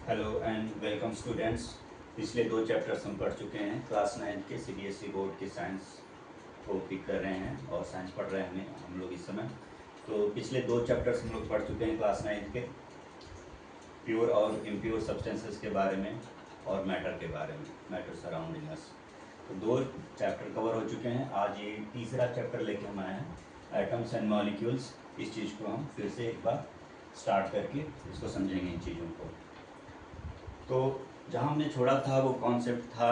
Hello and welcome students. पिछले 2 chapters हम पढ़ चुके हैं। क्लास 9 के सीबीएसई बोर्ड के साइंस को पिक कर रहे हैं और साइंस पढ़ रहे हैं हम लोग इस समय। तो पिछले 2 चैप्टर्स हम लोग पढ़ चुके हैं क्लास 9 के, प्योर और इम्प्योर सब्सटेंसेस के बारे में और मैटर के बारे में, मैटर सराउंडिंग अस। तो 2 चैप्टर कवर हो चुके हैं। आज ये तीसरा चैप्टर लेके हम आए हैं, एटम्स एंड मॉलिक्यूल्स। इस चीज़ को हम फिर से एक बार स्टार्ट करके इसको समझेंगे, इन चीज़ों को। तो जहाँ हमने छोड़ा था वो कॉन्सेप्ट था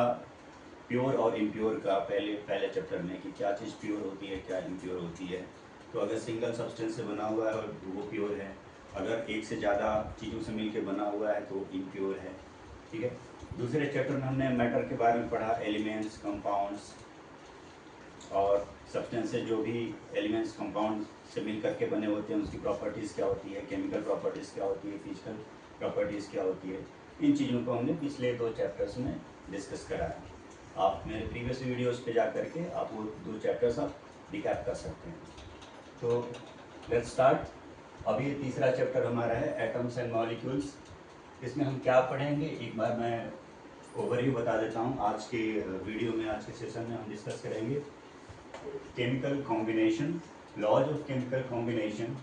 प्योर और इम्प्योर का, पहले चैप्टर में, कि क्या चीज़ प्योर होती है, क्या इम्प्योर होती है। तो अगर सिंगल सब्सटेंस से बना हुआ है और वो प्योर है, अगर एक से ज़्यादा चीज़ों से मिलकर बना हुआ है तो इम्प्योर है। ठीक है। दूसरे चैप्टर में हमने मैटर के बारे में पढ़ा, एलिमेंट्स, कंपाउंड्स और सब्सटेंसेस, जो भी एलिमेंट्स कंपाउंड से मिल करके बने होते हैं उसकी प्रॉपर्टीज़ क्या होती है, केमिकल प्रॉपर्टीज़ क्या होती है, फिजिकल प्रॉपर्टीज़ क्या होती है। इन चीज़ों को हमने पिछले 2 चैप्टर्स में डिस्कस करा है। आप मेरे प्रीवियस वीडियोस पे जा करके आप वो 2 चैप्टर्स आप रिकैप कर सकते हैं। तो लेट्स स्टार्ट। अभी तीसरा चैप्टर हमारा है एटम्स एंड मॉलिक्यूल्स। इसमें हम क्या पढ़ेंगे, एक बार मैं ओवरव्यू बता देता हूँ। आज के वीडियो में, आज के सेशन में हम डिस्कस करेंगे chemical combination, laws of chemical combination,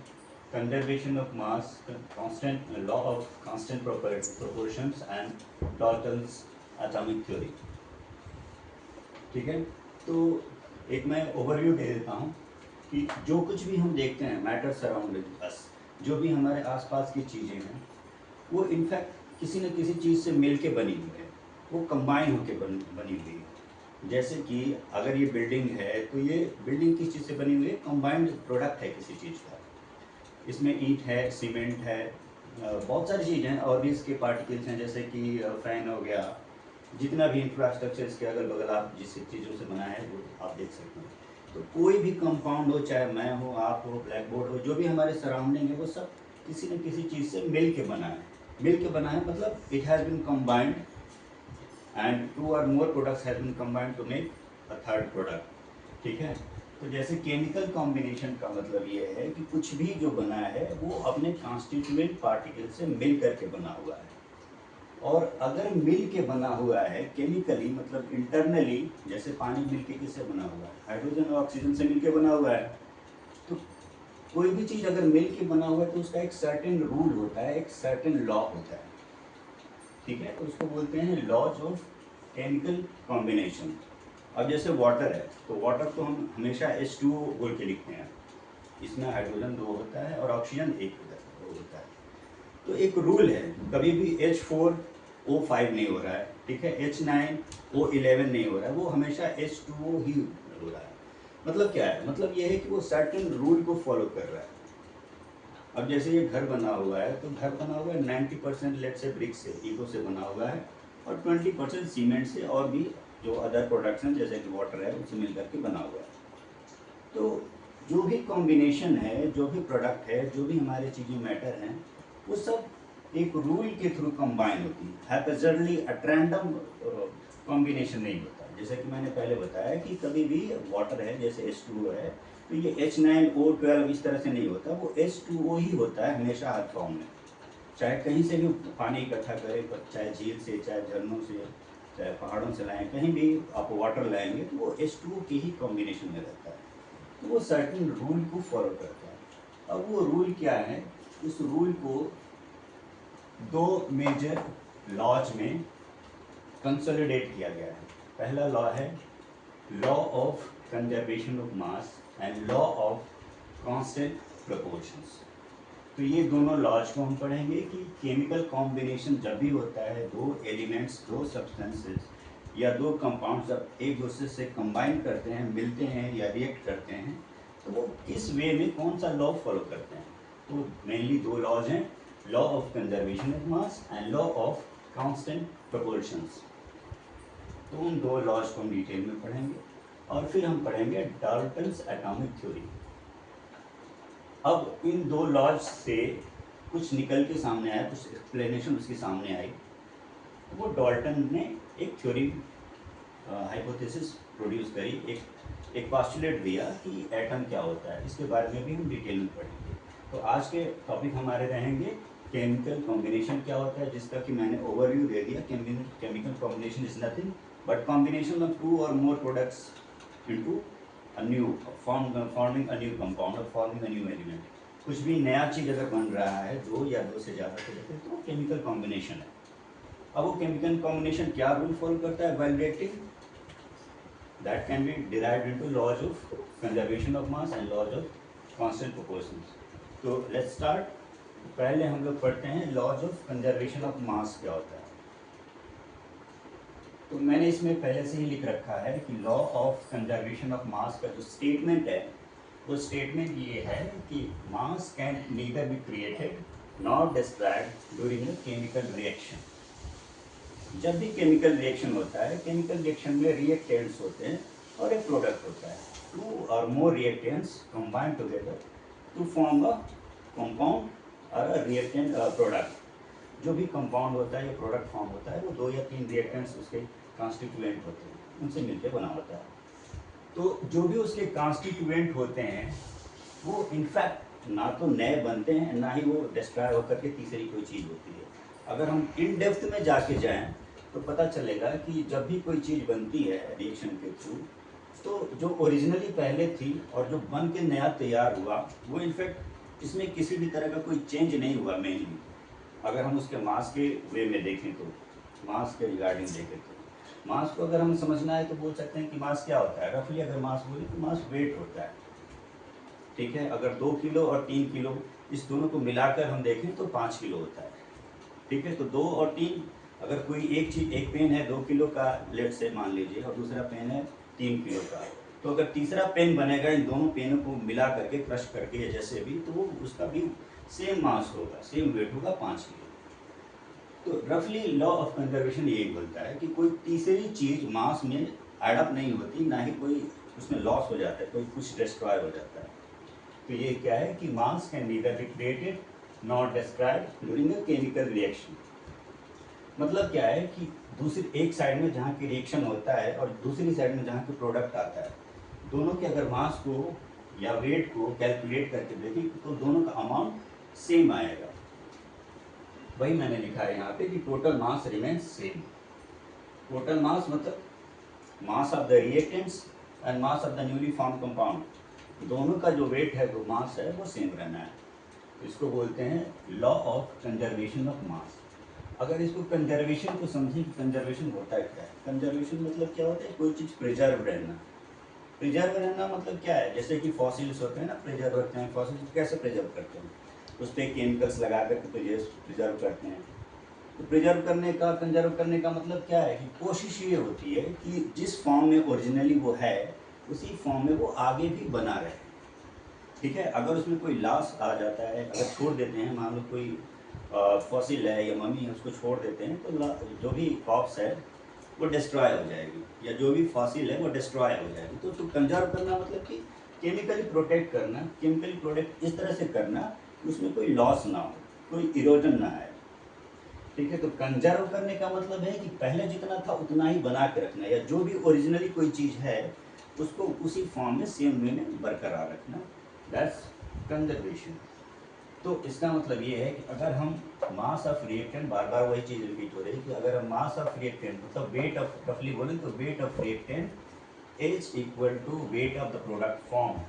conservation of mass, constant law of constant proportions and Dalton's atomic theory। ठीक है। तो एक मैं ओवरव्यू दे देता हूँ कि जो कुछ भी हम देखते हैं, मैटर सराउंडिंग अस, जो भी हमारे आसपास की चीज़ें हैं, वो इनफैक्ट किसी न किसी चीज़ से मिल के बनी हुई है, वो कंबाइन होकर बनी हुई है। जैसे कि अगर ये बिल्डिंग है तो ये बिल्डिंग किस चीज़ से बनी हुई है, कंबाइंड प्रोडक्ट है किसी चीज़ का। इसमें ईंट है, सीमेंट है, बहुत सारी चीज़ें हैं और भी इसके पार्टिकल्स हैं, जैसे कि फैन हो गया। जितना भी इंफ्रास्ट्रक्चर इसके अगल बगल आप जिस चीज़ों से बनाए हैं वो आप देख सकते हैं। तो कोई भी कंपाउंड हो, चाहे मैं हो, आप हो, ब्लैक बोर्ड हो, जो भी हमारे सराउंडिंग है, वो सब किसी न किसी चीज़ से मिल के बना है। मिल के बना है मतलब it has been combined and 2 or more products has been combined to make a third product। ठीक है। तो जैसे केमिकल कॉम्बिनेशन का मतलब ये है कि कुछ भी जो बना है वो अपने कॉन्स्टिट्यूएंट पार्टिकल से मिल करके बना हुआ है। और अगर मिल के बना हुआ है केमिकली, मतलब इंटरनली, जैसे पानी मिल के किससे बना हुआ है, हाइड्रोजन और ऑक्सीजन से मिल के बना हुआ है। तो कोई भी चीज़ अगर मिल के बना हुआ है तो उसका एक सर्टेन रूल होता है, एक सर्टेन लॉ होता है। ठीक है। तो उसको बोलते हैं लॉज ऑफ केमिकल कॉम्बिनेशन। अब जैसे वाटर है, तो वाटर को हम हमेशा H2O बोल के लिखते हैं। इसमें हाइड्रोजन 2 होता है और ऑक्सीजन 1 होता है। तो एक रूल है, कभी भी H4O5 नहीं हो रहा है, ठीक है, H9O11 नहीं हो रहा है, वो हमेशा H2O ही हो रहा है। मतलब क्या है, मतलब ये है कि वो सर्टेन रूल को फॉलो कर रहा है। अब जैसे ये घर बना हुआ है, तो घर बना हुआ है 90% लेट से ब्रिक से, ईगो से बना हुआ है, और 20% सीमेंट से, और भी जो अदर प्रोडक्ट्स हैं जैसे कि वाटर है उससे मिल करके बना हुआ है। तो जो भी कॉम्बिनेशन है, जो भी प्रोडक्ट है, जो भी हमारे चीज़ें मैटर हैं, वो सब एक रूल के थ्रू कंबाइन होती है। हैपेजर्डली एट रैंडम कॉम्बिनेशन नहीं होता। जैसे कि मैंने पहले बताया कि कभी भी वाटर है, जैसे H2O है, तो ये H9O12 इस तरह से नहीं होता, वो H2O ही होता है हमेशा हर फॉर्म में। चाहे कहीं से भी पानी इकट्ठा करें, चाहे झील से, चाहे झरनों से, चाहे पहाड़ों से लाएं, कहीं भी आप वाटर लाएंगे तो वो H2O के ही कॉम्बिनेशन में रहता है। तो वो सर्टेन रूल को फॉलो करता है। अब वो रूल क्या है, उस रूल को 2 मेजर लॉज में कंसोलिडेट किया गया है। पहला लॉ है law of conservation of mass and law of constant proportions. तो ये दोनों लॉज को हम पढ़ेंगे कि केमिकल कॉम्बिनेशन जब भी होता है, 2 एलिमेंट्स, 2 सब्सटेंसेस या 2 कंपाउंड्स जब एक दूसरे से कंबाइन करते हैं, मिलते हैं या रिएक्ट करते हैं, तो वो किस वे में कौन सा लॉ फॉलो करते हैं। तो मेनली 2 लॉज हैं, law of conservation of mass and law of constant proportions. तो उन 2 लॉज को हम डिटेल में पढ़ेंगे और फिर हम पढ़ेंगे डाल्टन्स एटॉमिक थ्योरी। अब इन 2 लॉज से कुछ निकल के सामने आया, कुछ एक्सप्लेनेशन उसके सामने आई। वो डाल्टन ने एक थ्योरी, हाइपोथेसिस प्रोड्यूस करी, एक पोस्टुलेट दिया कि एटम क्या होता है। इसके बारे में भी हम डिटेल में पढ़ेंगे। तो आज के टॉपिक हमारे रहेंगे केमिकल कॉम्बिनेशन क्या होता है, जिसका कि मैंने ओवरव्यू दे दिया। Chemical combination is nothing but combination of 2 और more products into a new forming a new compound और फॉर्मिंग अ न्यू एलिमेंट। कुछ भी नया चीज़ अगर बन रहा है 2 या 2 से ज़्यादा प्रोडक्ट तो केमिकल कॉम्बिनेशन है। अब वो केमिकल कॉम्बिनेशन क्या रूल फॉलो करता है, while reacting that can be derived into laws of conservation of mass and laws of constant proportions। तो let's start। पहले हम लोग पढ़ते हैं laws of conservation of mass क्या होता है। तो मैंने इसमें पहले से ही लिख रखा है कि लॉ ऑफ कंजर्वेशन ऑफ मास का जो स्टेटमेंट है वो स्टेटमेंट ये है कि मास can neither be created not destroyed during a chemical reaction. जब भी केमिकल रिएक्शन होता है, केमिकल रिएक्शन में रिएक्टेंट्स होते हैं और एक प्रोडक्ट होता है। 2 और more reactants combine together to form a compound और अ रिएक्टेंट प्रोडक्ट। जो भी कंपाउंड होता है या प्रोडक्ट फॉर्म होता है वो 2 या 3 रिएक्टेंट्स उसके कॉन्स्टिट्यूएंट होते हैं, उनसे मिलकर बना होता है। तो जो भी उसके कॉन्स्टिट्यूएंट होते हैं वो इनफैक्ट ना तो नए बनते हैं ना ही वो डिस्ट्रॉय होकर के तीसरी कोई चीज़ होती है। अगर हम इन डेप्थ में जाके जाएं तो पता चलेगा कि जब भी कोई चीज़ बनती है रिएक्शन के थ्रू तो जो ओरिजिनली पहले थी और जो बन के नया तैयार हुआ वो इनफैक्ट इसमें किसी भी तरह का कोई चेंज नहीं हुआ मेनली। अगर हम उसके मास के वे में देखें तो मास के रिगार्डिंग देखें तो मास को अगर हम समझना है तो बोल सकते हैं कि मास क्या होता है। रफली अगर मास बोले तो मास वेट होता है, ठीक है। अगर 2 किलो और 3 किलो इस दोनों को मिलाकर हम देखें तो 5 किलो होता है, ठीक है। तो 2 और 3, अगर कोई एक चीज़, एक पेन है 2 किलो का लेट से मान लीजिए और दूसरा पेन है 3 किलो का, तो अगर तीसरा पेन बनेगा इन दोनों पेनों को मिला करके क्रश करके जैसे भी, तो वो उसका भी सेम मास होगा, सेम वेट होगा 5 किलो। तो रफली लॉ ऑफ कंजर्वेशन यही बोलता है कि कोई तीसरी चीज़ मास में एडअप नहीं होती, ना ही कोई उसमें लॉस हो जाता है, कोई कुछ डिस्ट्रॉय हो जाता है। तो ये क्या है कि मास can neither be created not destroyed during a chemical reaction. मतलब क्या है कि दूसरी एक साइड में जहाँ की रिएक्शन होता है और दूसरी साइड में जहाँ की प्रोडक्ट आता है, दोनों के अगर मास को या वेट को कैलकुलेट करके देखें तो दोनों का अमाउंट सेम आएगा। वही मैंने लिखा है यहाँ पे कि total mass remains same. Total mass मतलब mass of the reactants and mass of the newly form compound, दोनों का जो वेट है वो मास है वो सेम रहना है। तो इसको बोलते हैं लॉ ऑफ कंजर्वेशन ऑफ मास। अगर इसको कंजर्वेशन को समझें कि कंजर्वेशन होता है क्या है। कंजर्वेशन मतलब क्या होता है, कोई चीज़ प्रिजर्व रहना। प्रिजर्व रहना मतलब क्या है, जैसे कि फॉसिल्स होते हैं ना, प्रिजर्व करते हैं। फॉसिल्स कैसे प्रिजर्व करते हैं, उस पर केमिकल्स लगा करके प्रिजर्व करते हैं। तो प्रिजर्व करने का, कंजर्व करने का मतलब क्या है कि कोशिश ये होती है कि जिस फॉर्म में ओरिजिनली वो है उसी फॉर्म में वो आगे भी बना रहे, ठीक है। अगर उसमें कोई लॉस आ जाता है, अगर छोड़ देते हैं, मान लो कोई फॉसिल है या मम्मी है उसको छोड़ देते हैं तो जो भी कॉप्स है वो डिस्ट्रॉय हो जाएगी, या जो भी फॉसिल है वो डिस्ट्रॉय हो जाएगी। तो उसको कंजर्व करना मतलब कि केमिकली प्रोटेक्ट करना, केमिकली प्रोटेक्ट इस तरह से करना कि उसमें कोई लॉस ना हो, कोई इरोजन ना आए, ठीक है। तो कंजर्व करने का मतलब है कि पहले जितना था उतना ही बना के रखना, या जो भी ओरिजिनली कोई चीज़ है उसको उसी फॉर्म में सेम वे में बरकरार रखना, दैट्स कंजर्वेशन। तो इसका मतलब ये है कि अगर हम मास ऑफ रिएक्टेंट, बार बार वही चीज़ रिपीट हो रही है कि अगर हम मास ऑफ रिएक्टेंट मतलब वेट ऑफ, रफली बोलें तो weight of reactant is equal to weight of the product form,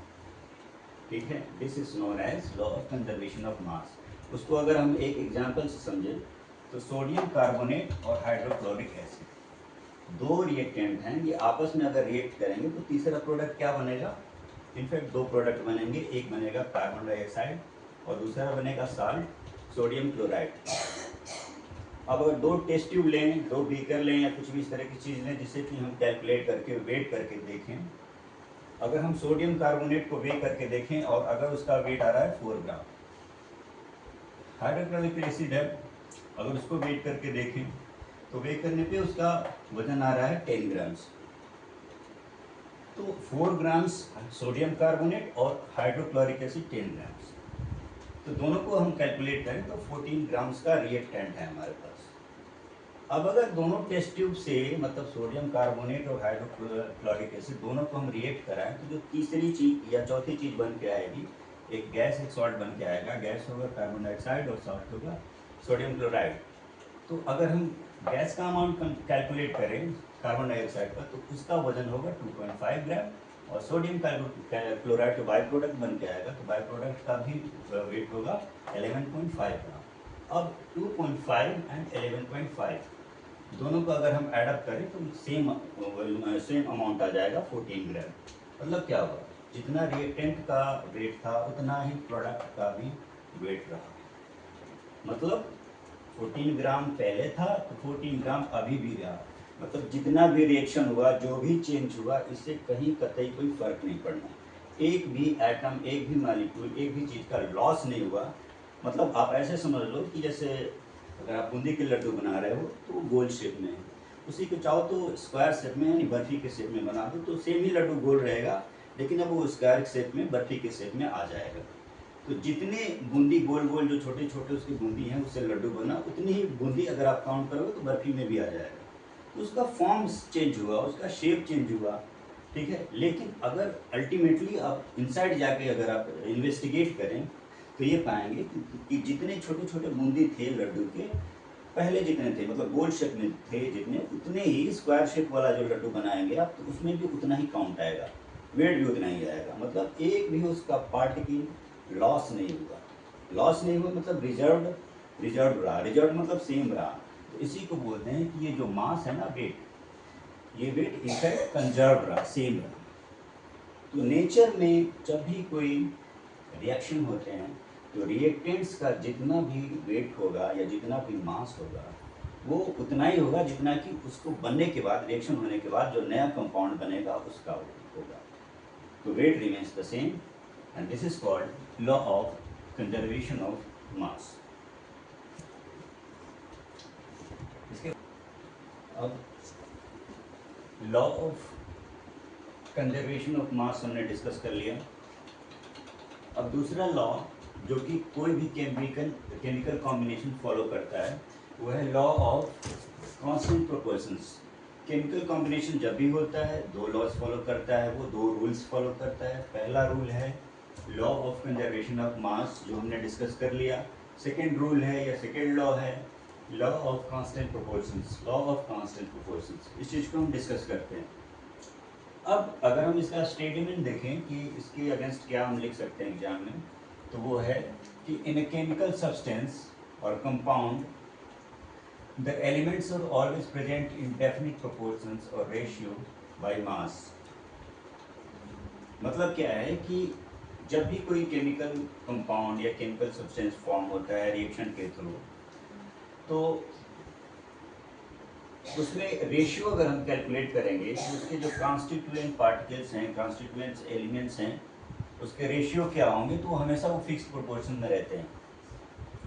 ठीक है। This is known as law of conservation of mass. उसको अगर हम एक एग्जाम्पल से समझें तो सोडियम कार्बोनेट और हाइड्रोक्लोरिक एसिड 2 रिएक्टेंट हैं, ये आपस में अगर रिएक्ट करेंगे तो तीसरा प्रोडक्ट क्या बनेगा, इनफैक्ट 2 प्रोडक्ट बनेंगे, एक बनेगा कार्बन डाइऑक्साइड और दूसरा बनेगा साल्ट सोडियम क्लोराइड। अब अगर 2 टेस्ट ट्यूब लें, 2 बीकर लें या कुछ भी इस तरह की चीज़ लें जिससे कि हम कैलकुलेट करके वेट करके देखें, अगर हम सोडियम कार्बोनेट को वेट करके देखें और अगर उसका वेट आ रहा है 4 ग्राम, हाइड्रोक्लोरिक एसिड है अगर उसको वेट करके देखें तो वेट करने पे उसका वजन आ रहा है 10 ग्राम्स। तो 4 ग्राम्स सोडियम कार्बोनेट और हाइड्रोक्लोरिक एसिड 10 ग्राम्स, तो दोनों को हम कैलकुलेट करें तो 14 ग्राम्स का रिएक्टेंट है हमारे पास। अब अगर दोनों टेस्ट ट्यूब से मतलब सोडियम कार्बोनेट और हाइड्रोक्लोरिक एसिड दोनों को हम रिएक्ट कराएं तो जो तीसरी चीज़ या चौथी चीज़ बन के आएगी, एक गैस एक सॉल्ट बन के आएगा। गैस होगा कार्बन डाइऑक्साइड और सॉल्ट होगा सोडियम क्लोराइड। तो अगर हम गैस का अमाउंट कैलकुलेट करें कार्बन डाइऑक्साइड का, तो उसका वजन होगा 2.5 ग्राम, और सोडियम क्लोराइड जो बाई प्रोडक्ट बन के आएगा, तो बाई प्रोडक्ट का भी वेट होगा 11.5 ग्राम। अब 2.5 एंड 11.5 दोनों को अगर हम एडअप करें तो सेम अमाउंट आ जाएगा 14 ग्राम। मतलब क्या होगा, जितना रिएक्टेंट का वेट था उतना ही प्रोडक्ट का भी वेट रहा। मतलब 14 ग्राम पहले था तो 14 ग्राम अभी भी रहा। मतलब जितना भी रिएक्शन हुआ, जो भी चेंज हुआ, इससे कहीं कतई कोई फर्क नहीं पड़ना। एक भी एटम, एक भी मॉलिक्यूल, एक भी चीज़ का लॉस नहीं हुआ। मतलब आप ऐसे समझ लो कि जैसे अगर आप बूंदी के लड्डू बना रहे हो तो गोल शेप में है, उसी को चाहो तो स्क्वायर शेप में यानी बर्फी के शेप में बना दो तो सेम ही लड्डू गोल रहेगा, लेकिन अब वो स्क्वायर शेप में, बर्फी के शेप में आ जाएगा। तो जितने बूंदी गोल गोल जो छोटे छोटे उसकी बूंदी हैं उससे लड्डू बना, उतनी ही बूंदी अगर आप काउंट करोगे तो बर्फी में भी आ जाएगा। तो उसका फॉर्म चेंज हुआ, उसका शेप चेंज हुआ, ठीक है। लेकिन अगर अल्टीमेटली आप इनसाइड जाके अगर आप इन्वेस्टिगेट करें तो ये पाएंगे कि जितने छोटे छोटे बूंदी थे लड्डू के, पहले जितने थे, मतलब गोल शेप में थे जितने, उतने ही स्क्वायर शेप वाला जो लड्डू बनाएंगे आप, तो उसमें भी उतना ही काउंट आएगा, वेट भी उतना ही आएगा। मतलब एक भी उसका पार्ट की लॉस नहीं हुआ। लॉस नहीं हुआ मतलब रिजर्व रहा। रिजर्व मतलब सेम रहा। तो इसी को बोलते हैं कि ये जो मास है ना, वेट, ये वेट इनफैक्ट कंजर्व रहा, सेम रहा। तो नेचर में जब भी कोई रिएक्शन होते हैं तो रिएक्टेंट्स का जितना भी वेट होगा या जितना भी मास होगा, वो उतना ही होगा जितना कि उसको बनने के बाद, रिएक्शन होने के बाद जो नया कंपाउंड बनेगा उसका होगा। तो weight remains the same and this is called law of conservation of mass. इसके अब law of conservation of mass हमने डिस्कस कर लिया। अब दूसरा लॉ जो कि कोई भी केमिकल कॉम्बिनेशन फॉलो करता है, वो है law of constant proportions. Chemical combination जब भी होता है दो लॉज फॉलो करता है, वो दो रूल्स फॉलो करता है। पहला रूल है लॉ ऑफ कंजर्वेशन ऑफ मास, जो हमने डिस्कस कर लिया। सेकेंड रूल है या सेकेंड लॉ है law of constant proportions, law of constant proportions. इस चीज़ को हम डिस्कस करते हैं। अब अगर हम इसका स्टेटमेंट देखें कि इसके अगेंस्ट क्या हम लिख सकते हैं एग्जाम में, तो वो है कि इन अ केमिकल सब्सटेंस और compound the elements are always present in definite proportions और रेशियो बाय मास। मतलब क्या है कि जब भी कोई केमिकल कंपाउंड या केमिकल सब्सटेंस फॉर्म होता है रिएक्शन के थ्रू, तो उसमें रेशियो अगर हम कैलकुलेट करेंगे तो उसके जो कॉन्स्टिट्यूएंट पार्टिकल्स हैं, कॉन्स्टिट्यूएंट एलिमेंट्स हैं, उसके रेशियो क्या होंगे, तो हमेशा वो फिक्स प्रोपोर्शन में रहते हैं।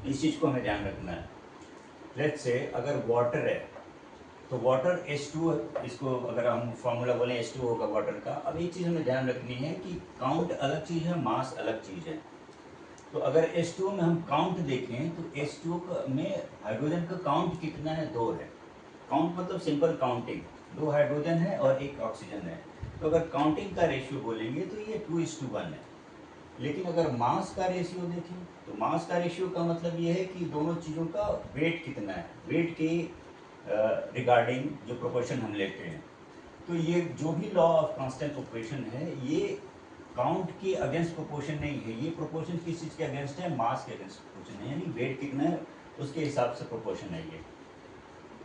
इस चीज़ को हमें ध्यान रखना है। लेट्स से अगर वाटर है तो वाटर H2, इसको अगर हम फॉर्मूला बोलें H2 होगा वाटर का। अब एक चीज़ हमें ध्यान रखनी है कि काउंट अलग चीज़ है, मास अलग चीज़ है। तो अगर H2 में हम काउंट देखें तो H2 में हाइड्रोजन का काउंट कितना है, 2 है। काउंट मतलब सिंपल काउंटिंग, 2 हाइड्रोजन है और 1 ऑक्सीजन है। तो अगर काउंटिंग का रेशियो बोलेंगे तो ये 2:1 है। लेकिन अगर मास का रेशियो देखें तो मास का रेशियो का मतलब ये है कि दोनों चीज़ों का वेट कितना है, वेट के रिगार्डिंग जो प्रोपोर्शन हम लेते हैं। तो ये जो भी लॉ ऑफ कांस्टेंट प्रोपोर्शन है, ये काउंट के अगेंस्ट प्रोपोर्शन नहीं है। ये प्रोपोर्शन किस चीज़ के अगेंस्ट है, मास के अगेंस्ट प्रोपोर्शन है, यानी वेट कितना है उसके हिसाब से प्रोपोर्शन है ये।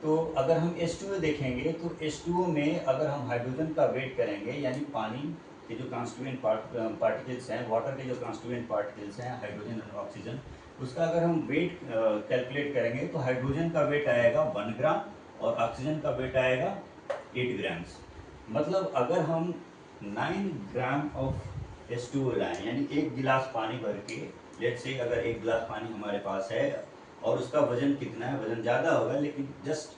तो अगर हम H2O देखेंगे तो H2O में अगर हम हाइड्रोजन का वेट करेंगे, यानी पानी के जो कॉन्स्टिट्यूएंट पार्टिकल्स हैं, वाटर के जो कॉन्स्टिट्यूएंट पार्टिकल्स हैं, हाइड्रोजन और ऑक्सीजन, उसका अगर हम वेट कैलकुलेट करेंगे तो हाइड्रोजन का वेट आएगा 1 ग्राम और ऑक्सीजन का वेट आएगा 8 ग्राम्स। मतलब अगर हम 9 ग्राम ऑफ H2O लाएँ, यानी 1 गिलास पानी भर के, लेट्स से अगर 1 गिलास पानी हमारे पास है और उसका वजन कितना है, वजन ज़्यादा होगा, लेकिन जस्ट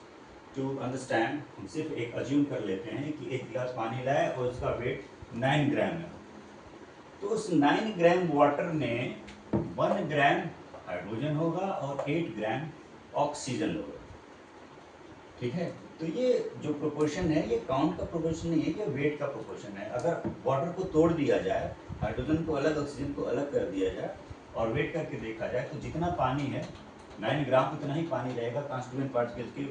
टू अंडरस्टैंड हम सिर्फ एक अज्यूम कर लेते हैं कि 1 गिलास पानी लाए और उसका वेट 9 ग्राम है। तो उस 9 ग्राम वाटर में 1 ग्राम हाइड्रोजन होगा और 8 ग्राम ऑक्सीजन होगा, ठीक है। तो ये जो प्रोपोर्शन है ये काउंट का प्रोपोर्शन नहीं है, ये वेट का प्रोपोर्शन है। अगर वाटर को तोड़ दिया जाए, हाइड्रोजन को अलग, ऑक्सीजन को अलग कर दिया जाए और वेट करके देखा जाए, तो जितना पानी है 9 ग्राम उतना ही पानी रहेगा, कॉन्स्टिट्यूएंट पार्टिकल्स के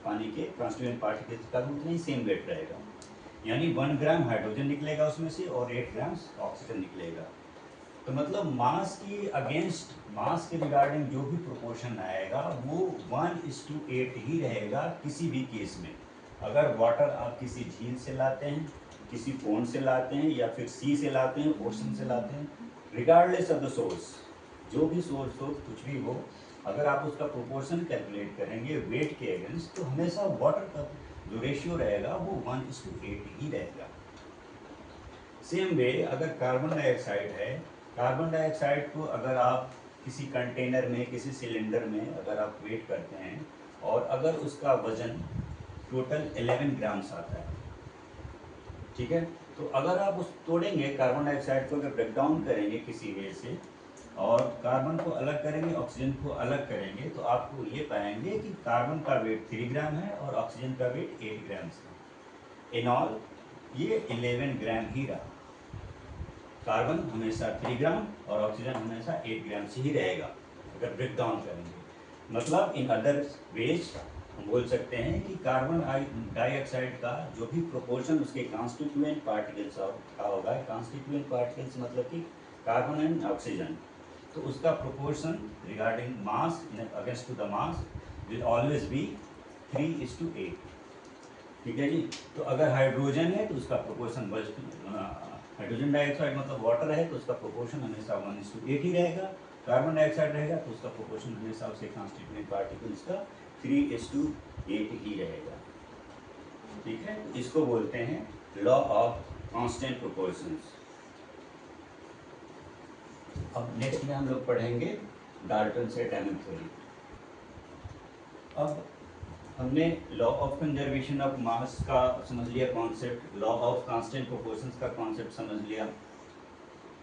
पानी के कॉन्स्टिट्यूएंट पार्टिकल्स का भी उतना ही सेम वेट रहेगा। यानी 1 ग्राम हाइड्रोजन निकलेगा उसमें से और 8 ग्राम ऑक्सीजन निकलेगा। तो मतलब मास की अगेंस्ट मास के रिगार्डिंग जो भी प्रोपोर्शन आएगा वो 1:8 ही रहेगा किसी भी केस में। अगर वाटर आप किसी झील से लाते हैं, किसी पोंड से लाते हैं, या फिर सी से लाते हैं, ओशन से लाते हैं, रिगार्डलेस ऑफ द सोर्स, जो भी सोर्स हो कुछ भी हो, अगर आप उसका प्रोपोर्शन कैलकुलेट करेंगे वेट के अगेंस्ट, तो हमेशा वाटर का जो रेशियो रहेगा वो 1:8 ही रहेगा। सेम वे अगर कार्बन डाइऑक्साइड है, कार्बन डाइऑक्साइड को अगर आप किसी कंटेनर में, किसी सिलेंडर में अगर आप वेट करते हैं और अगर उसका वजन टोटल 11 ग्राम्स आता है, ठीक है, तो अगर आप उस तोड़ेंगे कार्बन डाइऑक्साइड को, अगर ब्रेक डाउन करेंगे किसी वे से और कार्बन को अलग करेंगे, ऑक्सीजन को अलग करेंगे, तो आपको ये पाएंगे कि कार्बन का वेट 3 ग्राम है और ऑक्सीजन का वेट 8 ग्राम है। इन ऑल ये 11 ग्राम ही रहा। कार्बन हमेशा 3 ग्राम और ऑक्सीजन हमेशा 8 ग्राम से ही रहेगा अगर ब्रेक डाउन करेंगे। मतलब इन अदर वेज हम बोल सकते हैं कि कार्बन डाइऑक्साइड का जो भी प्रोपोर्शन उसके कॉन्स्टिट्यूएंट पार्टिकल्स का होगा, कॉन्स्टिट्यूएंट पार्टिकल्स मतलब कि कार्बन एंड ऑक्सीजन, तो उसका proportion regarding mass against to the mass will always be 3:8। ठीक है जी। तो अगर हाइड्रोजन है तो उसका प्रोपोर्शन हाइड्रोजन डाइऑक्साइड मतलब वाटर है तो उसका प्रोपोर्शन हमेशा 1:8 ही रहेगा। कार्बन डाइऑक्साइड रहेगा तो उसका प्रोपोर्शन हमेशा उसके कॉन्स्टिट्यूएंट पार्टिकल्स का 3:8 ही रहेगा। ठीक है, इसको बोलते हैं लॉ ऑफ कांस्टेंट प्रोपोर्शंस। अब नेक्स्ट में हम लोग पढ़ेंगे डाल्टन से एटॉमिक थ्योरी। अब हमने लॉ ऑफ कंजर्वेशन ऑफ मास का समझ लिया concept, law of constant proportions का कॉन्सेप्ट समझ लिया।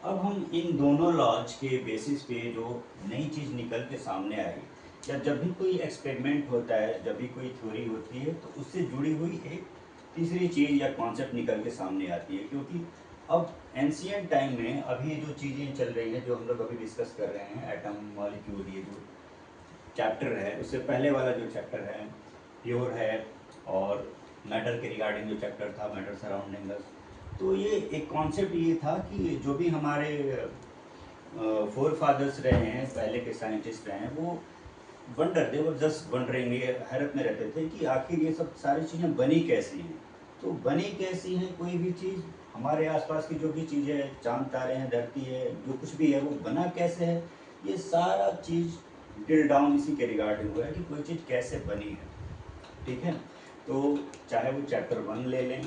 अब हम इन दोनों लॉज के बेसिस पे जो नई चीज़ निकल के सामने आई, या जब भी कोई एक्सपेरिमेंट होता है, जब भी कोई थ्योरी होती है, तो उससे जुड़ी हुई एक तीसरी चीज़ या कॉन्सेप्ट निकल के सामने आती है। क्योंकि अब एंशिएंट टाइम में अभी जो चीज़ें चल रही हैं, जो हम लोग अभी डिस्कस कर रहे हैं, एटम, मॉलिक्यूल, ये जो चैप्टर है, उससे पहले वाला जो चैप्टर है प्योर है, और मैटर के रिगार्डिंग जो चैप्टर था मैटर सराउंडिंग अस, तो ये एक कॉन्सेप्ट ये था कि जो भी हमारे फोर फादर्स रहे हैं, पहले के साइंटिस्ट रहे हैं, वो दे वर जस्ट वंडरिंग, ये हैरत में रहते थे कि आखिर ये सब सारी चीज़ें बनी कैसी हैं। तो बनी कैसी हैं, कोई भी चीज़ हमारे आसपास की जो भी चीज़ें, चांद तारे हैं, धरती है, जो कुछ भी है, वो बना कैसे है, ये सारा चीज़ ड्रिल डाउन इसी के रिगार्डिंग हुआ है कि कोई चीज़ कैसे बनी है। ठीक है, तो चाहे वो चैप्टर 1 ले लें,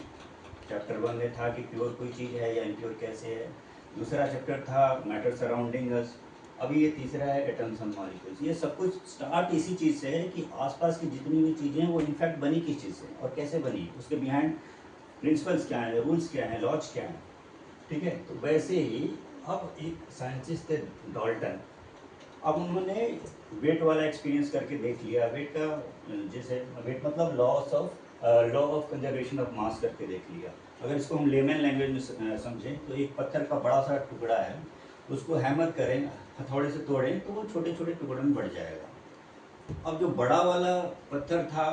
चैप्टर 1 में था कि प्योर कोई चीज़ है या इम्प्योर कैसे है, दूसरा चैप्टर था मैटर सराउंडिंग अस, अभी ये तीसरा है एटम्स एंड मॉलिक्यूल्स। ये सब कुछ स्टार्ट इसी चीज़ से है कि आसपास की जितनी भी चीज़ें हैं वो इनफैक्ट बनी किस चीज़ से और कैसे बनी, उसके बिहाइंड प्रिंसिपल्स क्या हैं, रूल्स क्या हैं, लॉज क्या हैं। ठीक है, तो वैसे ही अब एक साइंटिस्ट थे डाल्टन, अब उन्होंने वेट वाला एक्सपीरियंस करके देख लिया, वेट का जैसे वेट मतलब लॉ ऑफ कंजर्वेशन ऑफ मास करके देख लिया। अगर इसको हम लेमन लैंग्वेज में समझें तो एक पत्थर का बड़ा सा टुकड़ा है, उसको हैमर करें, हथौड़े से तोड़ें तो वो छोटे छोटे टुकड़ों में बढ़ जाएगा। अब जो बड़ा वाला पत्थर था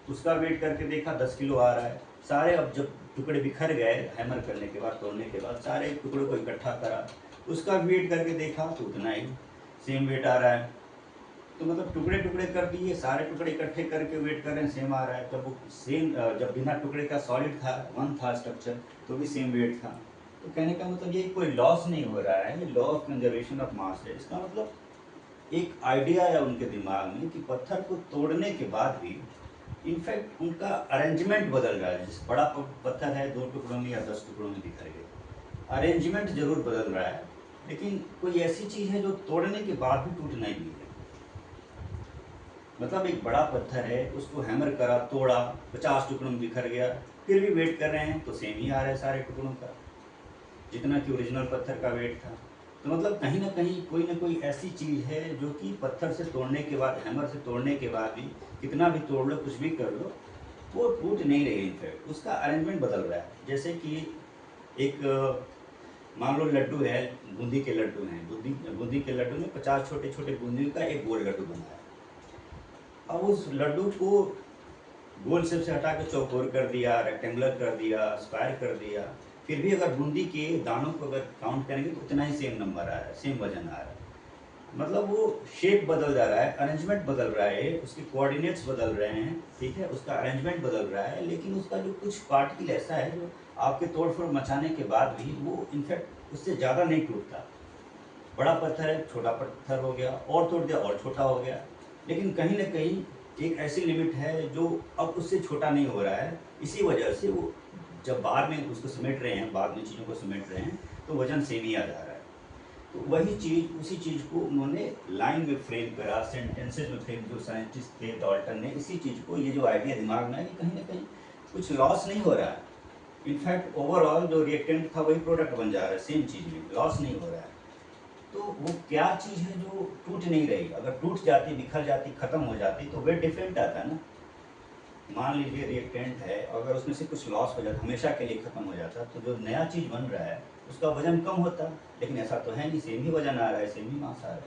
उसका वेट करके देखा 10 किलो आ रहा है, सारे अब जब टुकड़े बिखर गए हैमर करने के बाद, तोड़ने के बाद, सारे टुकड़ों को इकट्ठा करा, उसका वेट करके देखा तो उतना ही सेम वेट आ रहा है। तो मतलब टुकड़े टुकड़े कर दिए, सारे टुकड़े इकट्ठे करके वेट कर रहे हैं, सेम आ रहा है। जब वो सेम, जब बिना टुकड़े का सॉलिड था, वन था स्ट्रक्चर, तो भी सेम वेट था। तो कहने का मतलब ये कोई लॉस नहीं हो रहा है, ये लॉ ऑफ कंजर्वेशन ऑफ मास है। इसका मतलब एक आइडिया है उनके दिमाग में कि पत्थर को तोड़ने के बाद भी इनफैक्ट उनका अरेंजमेंट बदल रहा है। जिस बड़ा पत्थर है 2 टुकड़ों में या 10 टुकड़ों में बिखर गए, अरेंजमेंट जरूर बदल रहा है, लेकिन कोई ऐसी चीज़ है जो तोड़ने के बाद भी टूट नहीं रही है। मतलब एक बड़ा पत्थर है, उसको हैमर करा, तोड़ा, 50 टुकड़ों में बिखर गया, फिर भी वेट कर रहे हैं तो सेम ही आ रहा है सारे टुकड़ों का, जितना कि ओरिजिनल पत्थर का वेट था। तो मतलब कहीं ना कहीं कोई ना कोई ऐसी चीज़ है जो कि पत्थर से तोड़ने के बाद, हैमर से तोड़ने के बाद भी, कितना भी तोड़ लो, कुछ भी कर लो, वो टूट नहीं रही। इनफैक्ट उसका अरेंजमेंट बदल रहा है। जैसे कि एक मान लो लड्डू है, बूंदी के लड्डू हैं, बूंदी के लड्डू में 50 छोटे छोटे बूंदी का एक गोल लड्डू बना है। अब उस लड्डू को गोल शेप से हटा के चौकोर कर दिया, रेक्टेंगुलर कर दिया, स्क्वायर कर दिया, फिर भी अगर बूंदी के दानों को अगर काउंट करेंगे तो उतना ही सेम नंबर आ रहा है, सेम वजन आ रहा है। मतलब वो शेप बदल जा रहा है, अरेंजमेंट बदल रहा है, उसके कोऑर्डिनेट्स बदल रहे हैं, ठीक है, उसका अरेंजमेंट बदल रहा है, लेकिन उसका जो कुछ पार्टिकल ऐसा है जो आपके तोड़फोड़ मचाने के बाद भी वो इनफैक्ट उससे ज़्यादा नहीं टूटता। बड़ा पत्थर है, छोटा पत्थर हो गया, और तोड़ दिया और छोटा हो गया, लेकिन कहीं ना कहीं एक ऐसी लिमिट है जो अब उससे छोटा नहीं हो रहा है। इसी वजह से वो जब बाहर में उसको समेट रहे हैं, बाद में चीज़ों को समेट रहे हैं, तो वजन सेम ही आ जा रहा है। तो वही चीज़, उसी चीज़ को उन्होंने लाइन में फ्रेम करा, सेंटेंसेज में फ्रेम, जो साइंटिस्ट थे डाल्टन ने, इसी चीज़ को, ये जो आइडिया दिमाग में है कि कहीं ना कहीं कुछ लॉस नहीं हो रहा है, इनफैक्ट ओवरऑल जो रिएक्टेंट था वही प्रोडक्ट बन जा रहा है, सेम चीज़ में लॉस नहीं हो रहा है। तो वो क्या चीज़ है जो टूट नहीं रही? अगर टूट जाती, बिखर जाती, ख़त्म हो जाती तो वेट डिफरेंट आता है ना। मान लीजिए रिएक्टेंट है, अगर उसमें से कुछ लॉस हो जाता, हमेशा के लिए ख़त्म हो जाता, तो जो नया चीज़ बन रहा है उसका वजन कम होता, लेकिन ऐसा तो है नहीं, सेम ही वजन आ रहा है, सेम ही मास आ रहा है,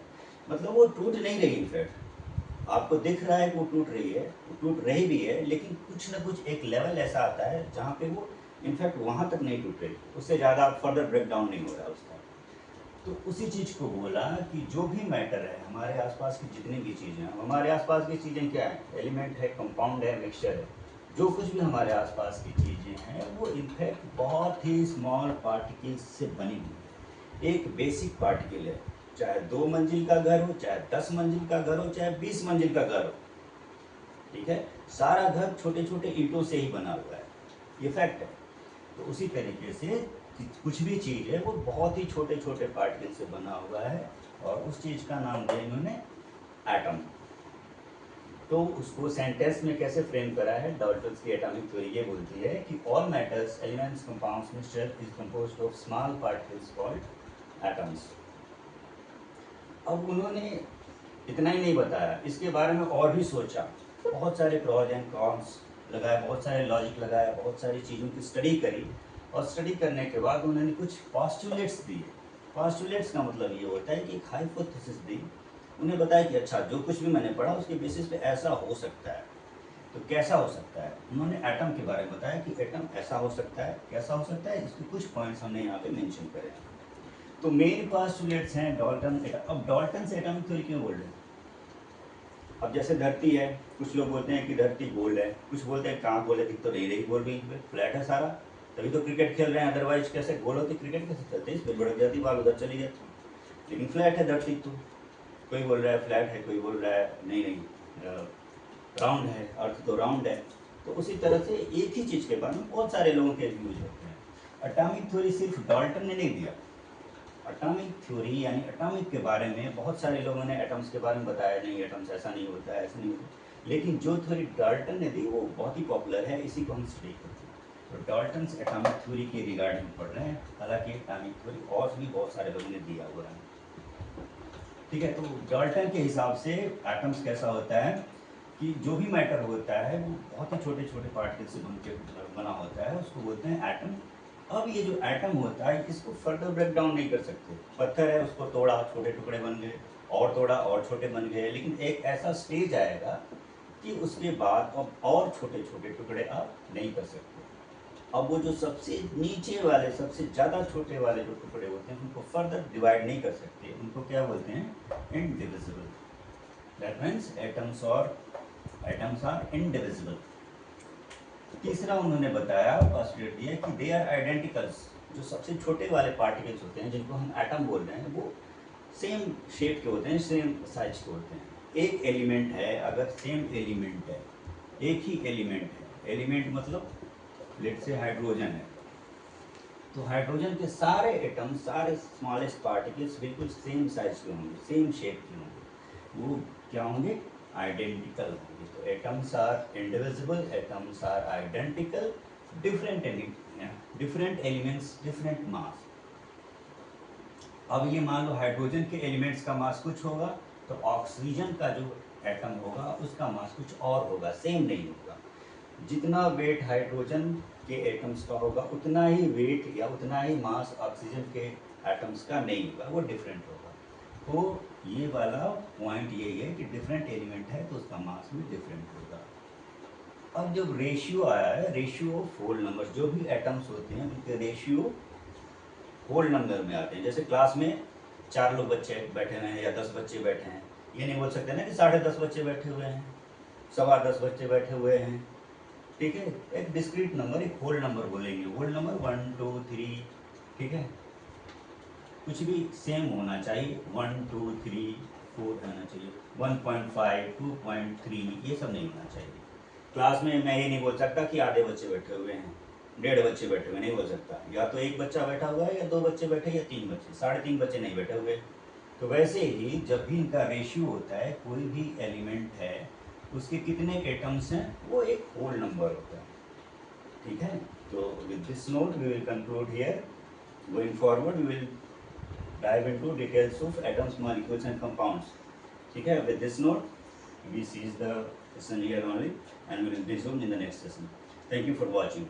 मतलब वो टूट नहीं रही। इनफैक्ट आपको दिख रहा है कि वो टूट रही है, वो टूट रही भी है, लेकिन कुछ ना कुछ एक लेवल ऐसा आता है जहाँ पे वो इनफैक्ट वहाँ तक नहीं टूट रही, उससे ज़्यादा फर्दर ब्रेक डाउन नहीं हो रहा उसका। तो उसी चीज़ को बोला कि जो भी मैटर है, हमारे आसपास की जितनी भी चीज़ें हैं, हमारे आसपास की चीज़ें क्या हैं? एलिमेंट है, कंपाउंड है, मिक्सचर है, जो कुछ भी हमारे आसपास की चीज़ें हैं वो इनफैक्ट बहुत ही स्मॉल पार्टिकल्स से बनी हुई है। एक बेसिक पार्टिकल है, चाहे 2 मंजिल का घर हो, चाहे 10 मंजिल का घर हो, चाहे 20 मंजिल का घर हो, ठीक है, सारा घर छोटे छोटे ईंटों से ही बना हुआ है, ये फैक्ट है। तो उसी तरीके से कुछ भी चीज़ है वो बहुत ही छोटे छोटे पार्टिकल से बना हुआ है, और उस चीज़ का नाम दिया इन्होंने एटम। तो उसको सेंटेंस में कैसे फ्रेम करा है? डाल्टन्स की एटॉमिक थ्योरी ये बोलती है कि all metals, elements, compounds, mixture is composed of small particles called atoms. अब उन्होंने इतना ही नहीं बताया, इसके बारे में और भी सोचा, बहुत सारे प्रॉज एंड कॉन्स लगाए, बहुत सारे लॉजिक लगाया, बहुत सारी चीज़ों की स्टडी करी, और स्टडी करने के बाद उन्होंने कुछ पॉस्टुलेट्स दिए। पॉस्टुलेट्स का मतलब ये होता है कि एक हाइपोथेसिस दी, उन्हें बताया कि अच्छा जो कुछ भी मैंने पढ़ा उसके बेसिस पे ऐसा हो सकता है। तो कैसा हो सकता है? उन्होंने एटम के बारे में बताया कि एटम ऐसा हो सकता है, कैसा हो सकता है, इसके कुछ पॉइंट्स हमने यहाँ पे मेंशन करे। तो मेन पॉस्टुलेट्स हैं डाल्टन एटम। अब डाल्टन से एटॉमिक थ्योरी क्यों बोल रहे हैं? अब जैसे धरती है, कुछ लोग बोलते हैं कि धरती गोल है, कुछ बोलते हैं कहाँ गोल है, दिख तो नहीं रही गोल भी, फ्लैट है सारा, तभी तो क्रिकेट खेल रहे हैं, अदरवाइज कैसे गोल होती क्रिकेट कैसे चलते, इस पर बढ़ जाती बाल उधर चली जाती, लेकिन फ्लैट है धरती। तो कोई बोल रहा है फ्लैट है, कोई बोल रहा है नहीं नहीं राउंड है, अर्थ तो राउंड है। तो उसी तरह से एक ही चीज़ के बारे में बहुत सारे लोगों के व्यूज होते हैं। एटॉमिक थ्योरी सिर्फ डाल्टन ने नहीं दिया, एटॉमिक थ्योरी यानी एटॉमिक के बारे में बहुत सारे लोगों ने एटम्स के बारे में बताया, नहीं एटम्स ऐसा नहीं होता है, ऐसा नहीं होता, लेकिन जो थ्योरी डाल्टन ने दी वो बहुत ही पॉपुलर है, इसी को हम स्टडी करते हैं। तो डाल्टन्स एटॉमिक थ्योरी के रिगार्डिंग पढ़ रहे हैं, हालांकि एटॉमिक थ्योरी और भी बहुत सारे लोगों ने दिया हुआ है, ठीक है। तो डाल्टन के हिसाब से एटम्स कैसा होता है कि जो भी मैटर होता है वो बहुत ही छोटे छोटे पार्टिकल से बना होता है, उसको बोलते हैं एटम। अब ये जो एटम होता है इसको फर्दर ब्रेक डाउन नहीं कर सकते। पत्थर है, उसको तोड़ा, छोटे टुकड़े बन गए, और तोड़ा और छोटे बन गए, लेकिन एक ऐसा स्टेज आएगा कि उसके बाद अब और छोटे छोटे टुकड़े आप नहीं कर सकते। अब वो जो सबसे नीचे वाले, सबसे ज़्यादा छोटे वाले जो टुकड़े होते हैं उनको फर्दर डिवाइड नहीं कर सकते, उनको क्या बोलते हैं? Indivisible. That means atoms are indivisible. तीसरा उन्होंने बताया, पोस्टुलेट दिया कि दे आर आइडेंटिकल्स। जो सबसे छोटे वाले पार्टिकल्स होते हैं जिनको हम एटम बोल रहे हैं वो सेम शेप के होते हैं, सेम साइज के होते हैं। एक एलिमेंट है, अगर सेम एलिमेंट है, एक ही एलिमेंट है, एलिमेंट मतलब लेट से हाइड्रोजन है, तो हाइड्रोजन के सारे एटम, सारे स्मॉलेस्ट पार्टिकल्स बिल्कुल सेम साइज के होंगे, सेम शेप के होंगे, वो क्या होंगे? आइडेंटिकल होंगे। तो atoms are indivisible, atoms are identical, different elements, different mass. अब ये मान लो हाइड्रोजन के एलिमेंट्स का मास कुछ होगा, तो ऑक्सीजन का जो एटम होगा उसका मास कुछ और होगा, सेम नहीं होगा। जितना वेट हाइड्रोजन के एटम्स का होगा उतना ही वेट या उतना ही मास ऑक्सीजन के एटम्स का नहीं होगा, वो डिफरेंट होगा। तो ये वाला पॉइंट यही है कि डिफरेंट एलिमेंट है तो उसका मास भी डिफरेंट होगा। अब जब रेशियो आया है, रेशियो ऑफ होल नंबर, जो भी एटम्स होते हैं उनके रेशियो होल नंबर में आते हैं। जैसे क्लास में 4 लोग बच्चे बैठे हुए हैं या 10 बच्चे बैठे हैं, ये नहीं बोल सकते ना कि 10.5 बच्चे बैठे हुए हैं, 10.25 बच्चे बैठे हुए हैं, ठीक है। एक डिस्क्रीट नंबर, एक होल नंबर बोलेंगे, होल नंबर 1 2 3, ठीक है। कुछ भी सेम होना चाहिए, 1 2 3 4 होना चाहिए, 1.5 2.3 ये सब नहीं होना चाहिए। क्लास में मैं ये नहीं बोल सकता कि आधे बच्चे बैठे हुए हैं, 1.5 बच्चे बैठे हुए, नहीं बोल सकता। या तो एक बच्चा बैठा हुआ है या 2 बच्चे बैठे या 3 बच्चे, 3.5 बच्चे नहीं बैठे हुए। तो वैसे ही जब भी इनका रेशियो होता है, कोई भी एलिमेंट है उसके कितने एटम्स हैं, वो एक होल नंबर होता है, ठीक है। तो with this note we will conclude here. Going forward we will dive into details of atoms, molecules and compounds, ठीक है। With this note we cease the session here only and we will resume in the next session. Thank you for watching.